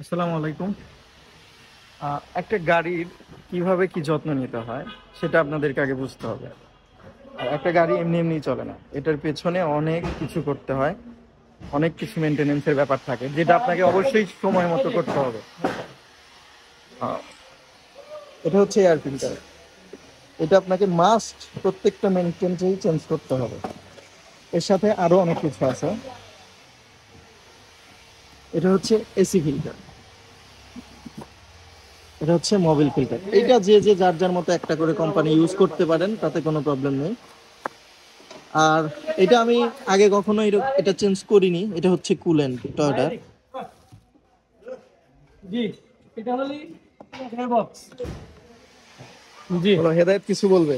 আসসালামু আলাইকুম। একটা গাড়ির কিভাবে কি যত্ন নিতে হয় সেটা আপনাদেরকে আগে বুঝতে হবে। আর একটা গাড়ি এমনি এমনি চলে না, এটার পেছনে অনেক কিছু করতে হয়, অনেক কিছু মেনটেনেন্সের ব্যাপার থাকে, যেটা আপনাকে অবশ্যই সময় মতো করতে হবে। আহ, এটা হচ্ছে এয়ার ফিল্টার। এটা আপনাকে মাস্ট প্রত্যেকটা মেনটেন্সেই চেঞ্জ করতে হবে। এর সাথে আরো অনেক কিছু আছে। এটা হচ্ছে এসি ফিল্টার, এটা হচ্ছে মোবিল ফিল্টার। এটা যে যে যার যার মতো একটা করে কোম্পানি ইউজ করতে পারেন, তাতে কোনো প্রবলেম নেই। আর এটা আমি আগে কখনো এটা চেঞ্জ করিনি। এটা হচ্ছে কুলেন্ট টয়োটার। জি, এটা হলো এয়ার বক্স। জি, বলো হেদায়েত কিছু বলবে।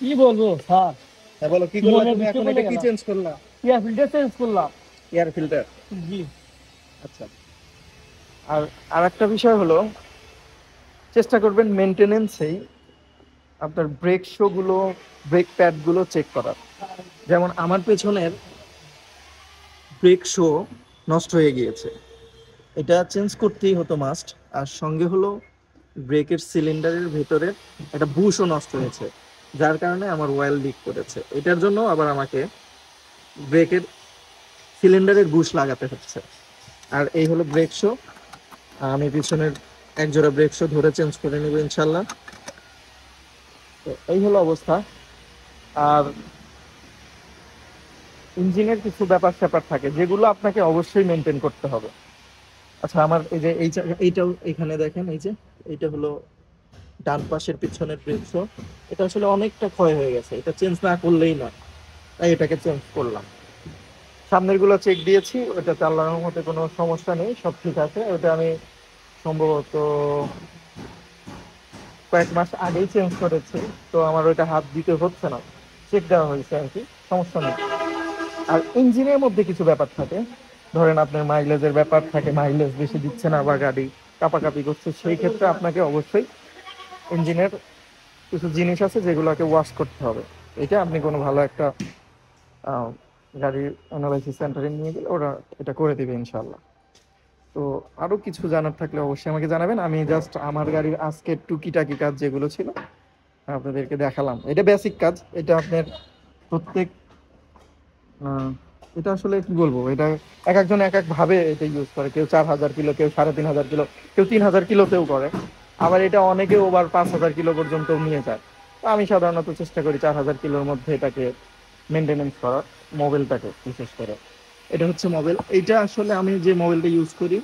কি বলবো স্যার, হ্যাঁ বলো, কি করলা মনের তুমি ভিতরে এখন? বলে এটা কি গেল। চেঞ্জ করলা? এয়ার ফিল্টার চেঞ্জ করলাম। Air filter. জি, আচ্ছা। আর আর একটা বিষয় হলো, চেষ্টা করবেন মেনটেনেন্সেই আপনার ব্রেক শো গুলো, ব্রেক প্যাড গুলো চেক করার। যেমন আমার পেছনের ব্রেক শো নষ্ট হয়ে গিয়েছে, এটা চেঞ্জ করতেই হতো মাস্ট। আর সঙ্গে হলো ব্রেকের সিলিন্ডারের ভেতরে একটা বুশও নষ্ট হয়েছে, যার কারণে আমার অয়েল লিক করেছে। এটার জন্য আবার আমাকে ব্রেকের সিলিন্ডারের বুশ লাগাতে হচ্ছে। আর এই হলো ব্রেক শো। আমি পিছনের এক জোড়া ব্রেক শো ধরে চেঞ্জ করে নেবো ইনশাল্লাহ। তো এই হলো অবস্থা। আর ইঞ্জিনের কিছু ব্যাপার স্যাপার থাকে যেগুলো আপনাকে অবশ্যই মেনটেন করতে হবে। আচ্ছা, আমার এই যে এইটাও এখানে দেখেন, এই যে এইটা হলো ডান পাশের পিছনের ব্রেক শো। এটা আসলে অনেকটা ক্ষয় হয়ে গেছে, এটা চেঞ্জ না করলেই নয়, তাই এটাকে চেঞ্জ করলাম। সামনের গুলো চেক দিয়েছি, ওটাতে আল্লাহর রহমতে কোনো সমস্যা নেই, সব ঠিক আছে। ওটা আমি সম্ভবত কয়েক মাস আগেই চেঞ্জ করেছি, তো আমার ওইটা হাত দিতে হচ্ছে না, চেক দেওয়া হয়েছে আর কি, সমস্যা নেই। আর ইঞ্জিনের মধ্যে কিছু ব্যাপার থাকে, ধরেন আপনার মাইলেজের ব্যাপার থাকে, মাইলেজ বেশি দিচ্ছে না বা গাড়ি কাঁপাকাঁপি করছে, সেই ক্ষেত্রে আপনাকে অবশ্যই ইঞ্জিনের কিছু জিনিস আছে যেগুলোকে ওয়াশ করতে হবে। এটা আপনি কোনো ভালো একটা আহ, গাড়ির অ্যানালাইসিস সেন্টারে নিয়ে গেলে ওরা এটা করে দিবে ইনশাল্লাহ। তো আরো কিছু জানার থাকলে অবশ্যই আমাকে জানাবেন। আমি জাস্ট আমার গাড়ির আজকে টুকিটাকি কাজ যেগুলো ছিল আপনাদেরকে দেখালাম। এটা বেসিক কাজ, এটা আপনার প্রত্যেক আহ, এটা আসলে কি বলবো, এটা এক একজন এক এক ভাবে এটা ইউজ করে। কেউ 4,000 কিলো, কেউ 3,500 কিলো, কেউ 3,000 কিলোতেও করে। আবার এটা অনেকে ওভার 5,000 কিলো পর্যন্ত নিয়ে যায়। তো আমি সাধারণত চেষ্টা করি 4,000 কিলোর মধ্যে এটাকে মেনটেনেন্স করার, মোবাইলটাকে বিশেষ করে। এটা হচ্ছে মোবাইল। এইটা আসলে আমি যে মোবাইলটা ইউজ করি,